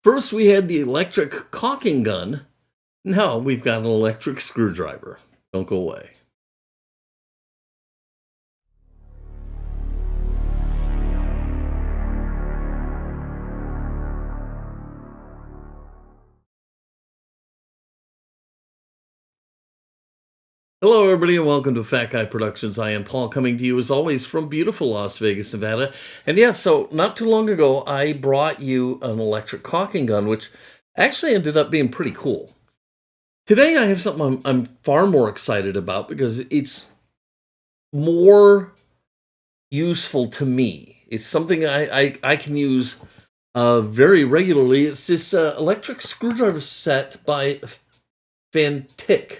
First, we had the electric caulking gun. Now we've got an electric screwdriver. Don't go away. Hello, everybody, and welcome to Fat Guy Productions. I am Paul, coming to you as always from beautiful Las Vegas, Nevada. And yeah, so not too long ago, I brought you an electric caulking gun, which actually ended up being pretty cool. Today, I have something I'm far more excited about because it's more useful to me. It's something I can use very regularly. It's this electric screwdriver set by Fanttik.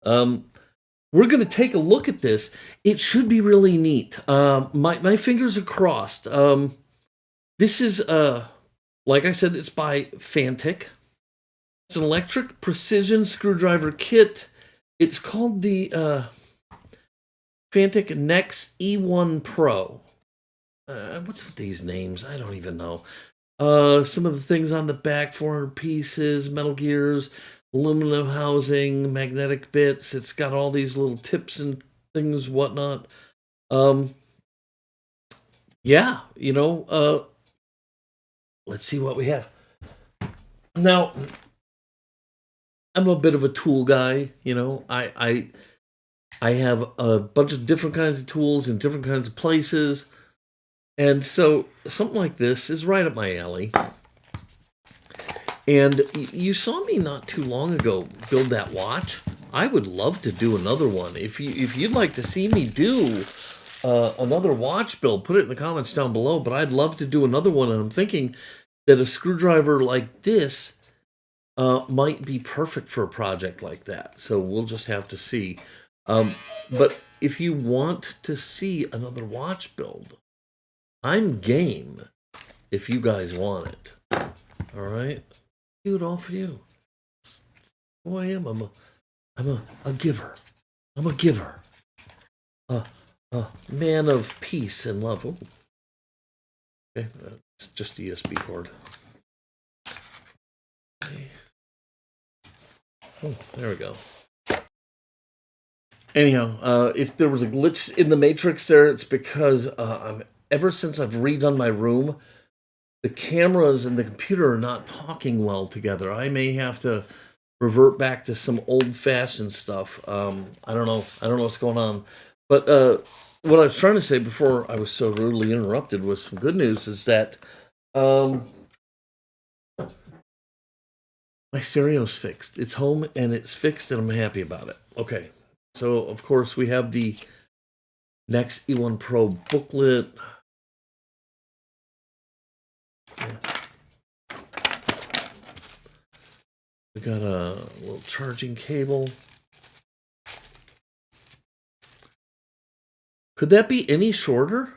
We're going to take a look at this. It should be really neat. My fingers are crossed. This is, like I said, it's by Fanttik. It's an electric precision screwdriver kit. It's called the Fanttik NECA E1 Pro. What's with these names? I don't even know. Some of the things on the back: 400 pieces, metal gears, aluminum housing, magnetic bits. It's got all these little tips and things, whatnot. Yeah, let's see what we have. Now, I'm a bit of a tool guy, I have a bunch of different kinds of tools in different kinds of places. And so something like this is right up my alley. And you saw me not too long ago build that watch. I would love to do another one. If you'd like to see me do another watch build, put it in the comments down below. But I'd love to do another one. And I'm thinking that a screwdriver like this might be perfect for a project like that. So we'll just have to see. But if you want to see another watch build, I'm game if you guys want it. All right? Do it all for you. That's who I am. I'm a giver. I'm a giver. A man of peace and love. Ooh. Okay, that's just a USB cord. Okay. Oh, there we go. Anyhow, if there was a glitch in the matrix there, it's because ever since I've redone my room, the cameras and the computer are not talking well together. I may have to revert back to some old-fashioned stuff. I don't know. I don't know what's going on. But what I was trying to say before I was so rudely interrupted was some good news, is that my stereo's fixed. It's home and it's fixed, and I'm happy about it. Okay. So, of course, we have the NECA E1 Pro booklet. We got a little charging cable. Could that be any shorter?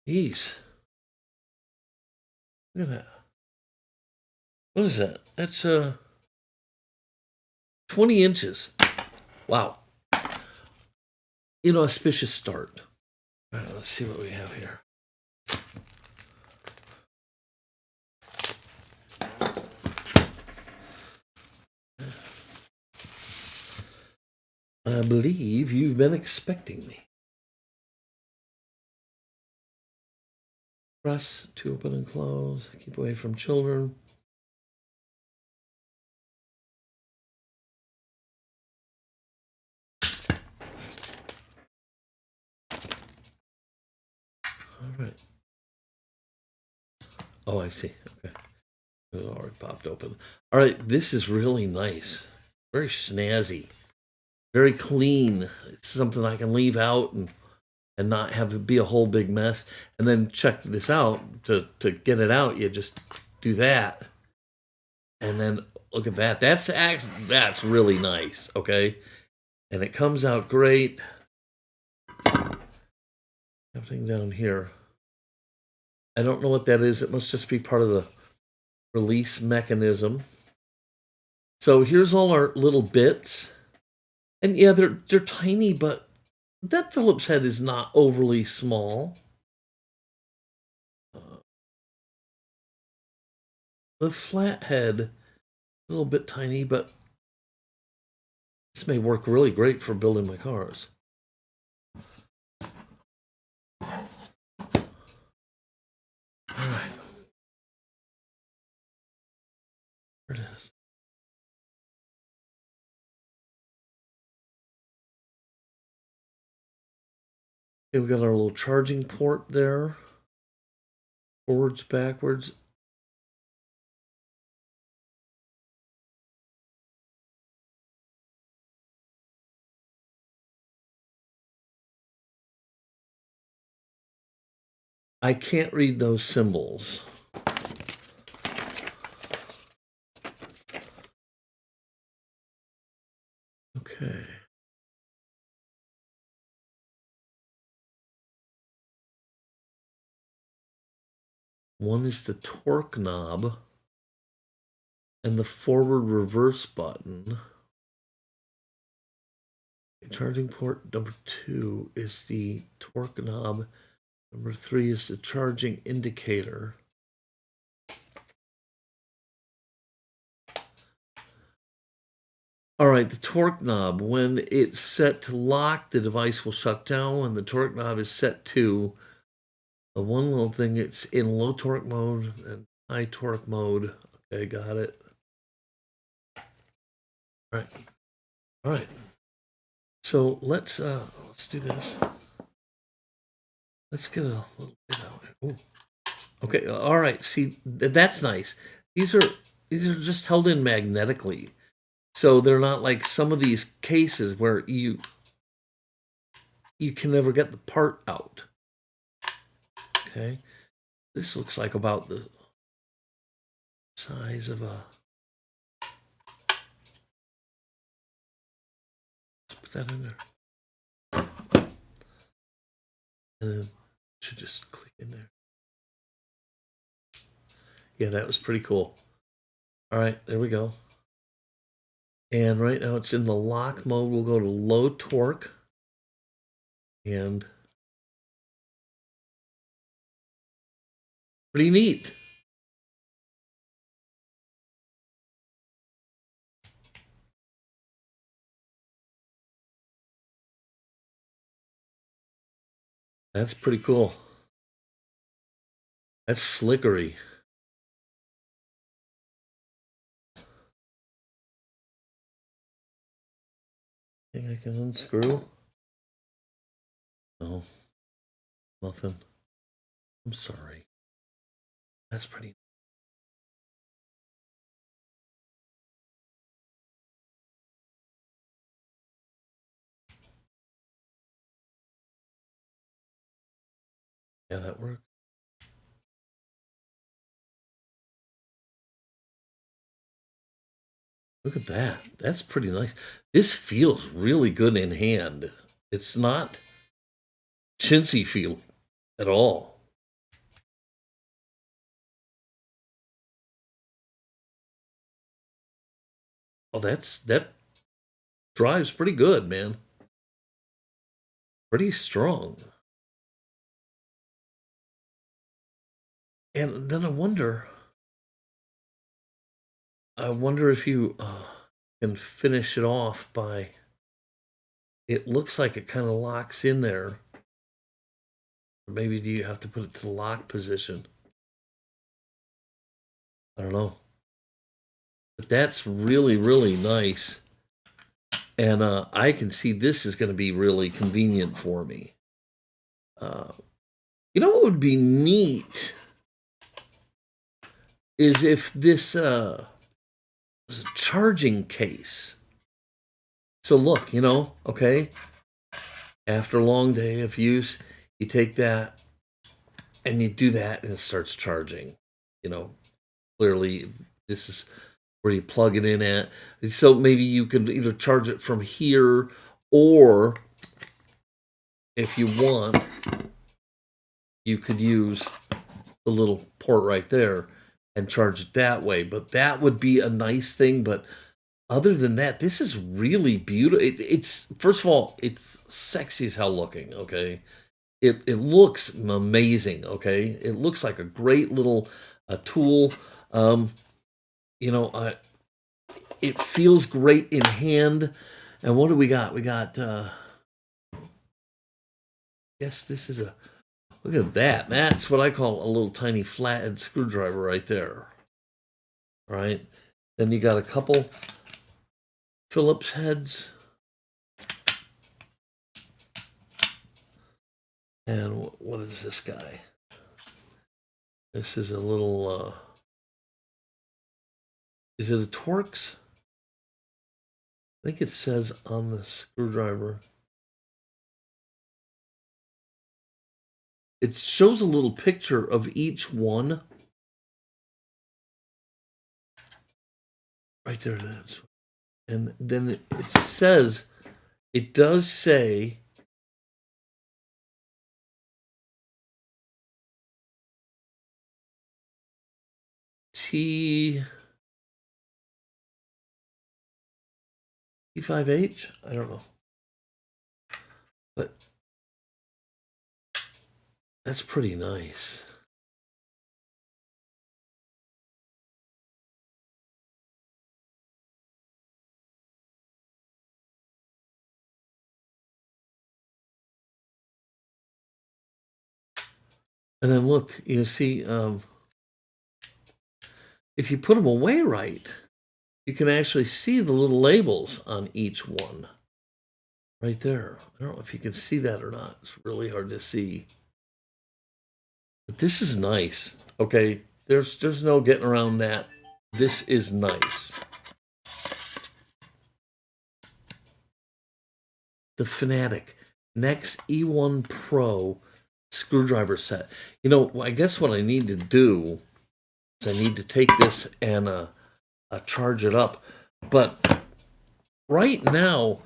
Jeez. Look at that. What is that? That's 20 inches. Wow. Auspicious start. All right, let's see what we have here. I believe you've been expecting me. Press to open and close. Keep away from children. All right. Oh, I see. Okay. It already popped open. All right. This is really nice. Very snazzy. Very clean. It's something I can leave out and not have it be a whole big mess. And then check this out. To get it out, you just do that. And then look at that. That's really nice. Okay. And it comes out great. Everything down here. I don't know what that is. It must just be part of the release mechanism. So here's all our little bits. And yeah, they're tiny, but that Phillips head is not overly small. The flathead, a little bit tiny, but this may work really great for building my cars. All right. There it is. Okay, we got our little charging port there. Forwards, backwards. I can't read those symbols. Okay. One is the torque knob and the forward reverse button. Charging port number 2 is the torque knob. Number 3 is the charging indicator. All right, the torque knob, when it's set to lock, the device will shut down. When the torque knob is set to the one little thing, it's in low torque mode and high torque mode. Okay, got it. All right. All right. So let's do this. Let's get a little bit out. Ooh. Okay, all right. See, that's nice. These are just held in magnetically. So they're not like some of these cases where you can never get the part out. Okay. This looks like about the size of a... Let's put that in there. And then it should just click in there. Yeah, that was pretty cool. All right, there we go. And right now it's in the lock mode. We'll go to low torque. And pretty neat. That's pretty cool. That's slickery. Think I can unscrew? No, nothing. I'm sorry. That's pretty. Yeah, that worked. Look at that. That's pretty nice. This feels really good in hand. It's not chintzy feel at all. Oh, that drives pretty good, man. Pretty strong. And then I wonder if you can finish it off by, it looks like it kind of locks in there. Or maybe do you have to put it to the lock position? I don't know. But that's really, really nice. And I can see this is going to be really convenient for me. You know what would be neat is if this was a charging case. So look, you know, okay, after a long day of use, you take that and you do that and it starts charging. You know, clearly this is where you plug it in at. So maybe you can either charge it from here, or if you want, you could use the little port right there and charge it that way. But that would be a nice thing. But other than that, this is really beautiful. It's first of all, it's sexy as hell looking. Okay, it looks amazing. Okay, it looks like a great little tool. you know, it feels great in hand. And what do we got? We got, yes, this is a, look at that. That's what I call a little tiny flathead screwdriver right there. Right? Then you got a couple Phillips heads. And what is this guy? This is a little, is it a Torx? I think it says on the screwdriver. It shows a little picture of each one. Right there, that's. And then it says, it does say, T5H? I don't know. But that's pretty nice. And then look, you see, if you put them away right, you can actually see the little labels on each one. Right there. I don't know if you can see that or not. It's really hard to see. But this is nice. Okay, there's no getting around that. This is nice. The Fanttik Nex E1 Pro screwdriver set. You know, I guess what I need to do is I need to take this and charge it up. But right now,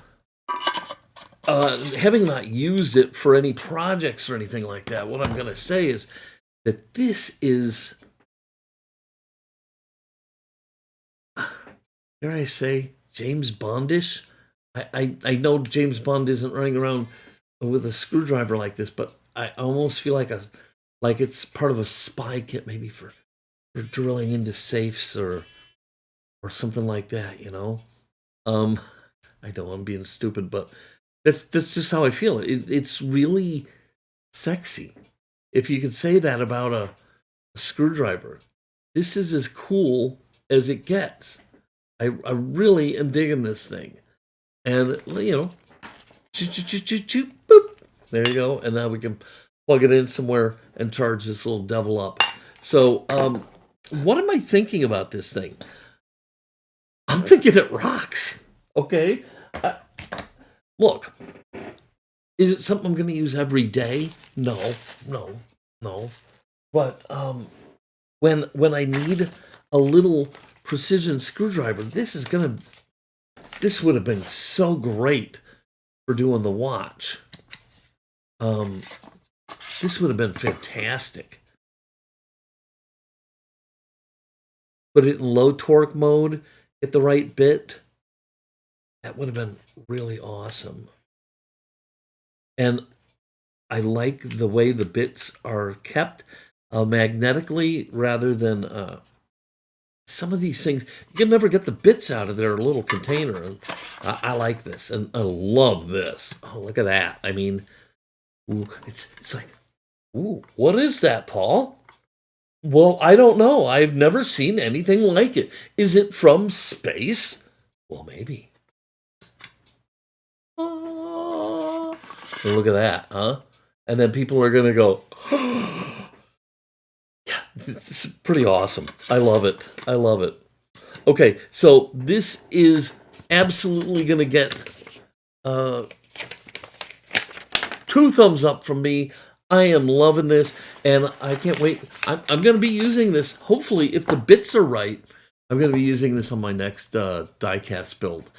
having not used it for any projects or anything like that, what I'm going to say is that this is, dare I say, James Bondish. I know James Bond isn't running around with a screwdriver like this, but I almost feel like it's part of a spy kit, maybe for drilling into safes or something like that. You know, I know I'm being stupid, but that's just how I feel. It's really sexy. If you could say that about a screwdriver, this is as cool as it gets. I really am digging this thing. And, you know, boop. There you go. And now we can plug it in somewhere and charge this little devil up. So, what am I thinking about this thing? I'm thinking it rocks. Okay? Look, is it something I'm going to use every day? No. But when I need a little precision screwdriver, this would have been so great for doing the watch. This would have been fantastic. Put it in low torque mode, get the right bit. That would have been really awesome. And I like the way the bits are kept magnetically rather than some of these things. You can never get the bits out of their little container. And I like this, and I love this. Oh, look at that. I mean, ooh, it's like, ooh, what is that, Paul? Well, I don't know. I've never seen anything like it. Is it from space? Well, maybe. Oh, look at that, huh? And then people are going to go, yeah, this is pretty awesome. I love it. I love it. Okay, so this is absolutely going to get 2 thumbs up from me. I am loving this, and I can't wait. I'm going to be using this, hopefully, if the bits are right, I'm going to be using this on my next die-cast build.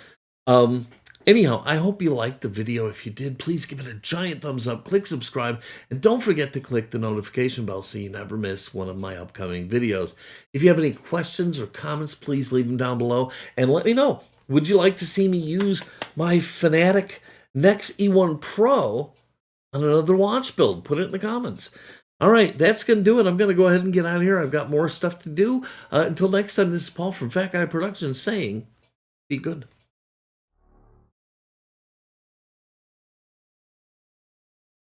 Anyhow, I hope you liked the video. If you did, please give it a giant thumbs up, click subscribe, and don't forget to click the notification bell so you never miss one of my upcoming videos. If you have any questions or comments, please leave them down below, and let me know. Would you like to see me use my Fanttik Nex E1 Pro on another watch build? Put it in the comments. All right, that's going to do it. I'm going to go ahead and get out of here. I've got more stuff to do. Until next time, this is Paul from Fat Guy Productions saying, be good.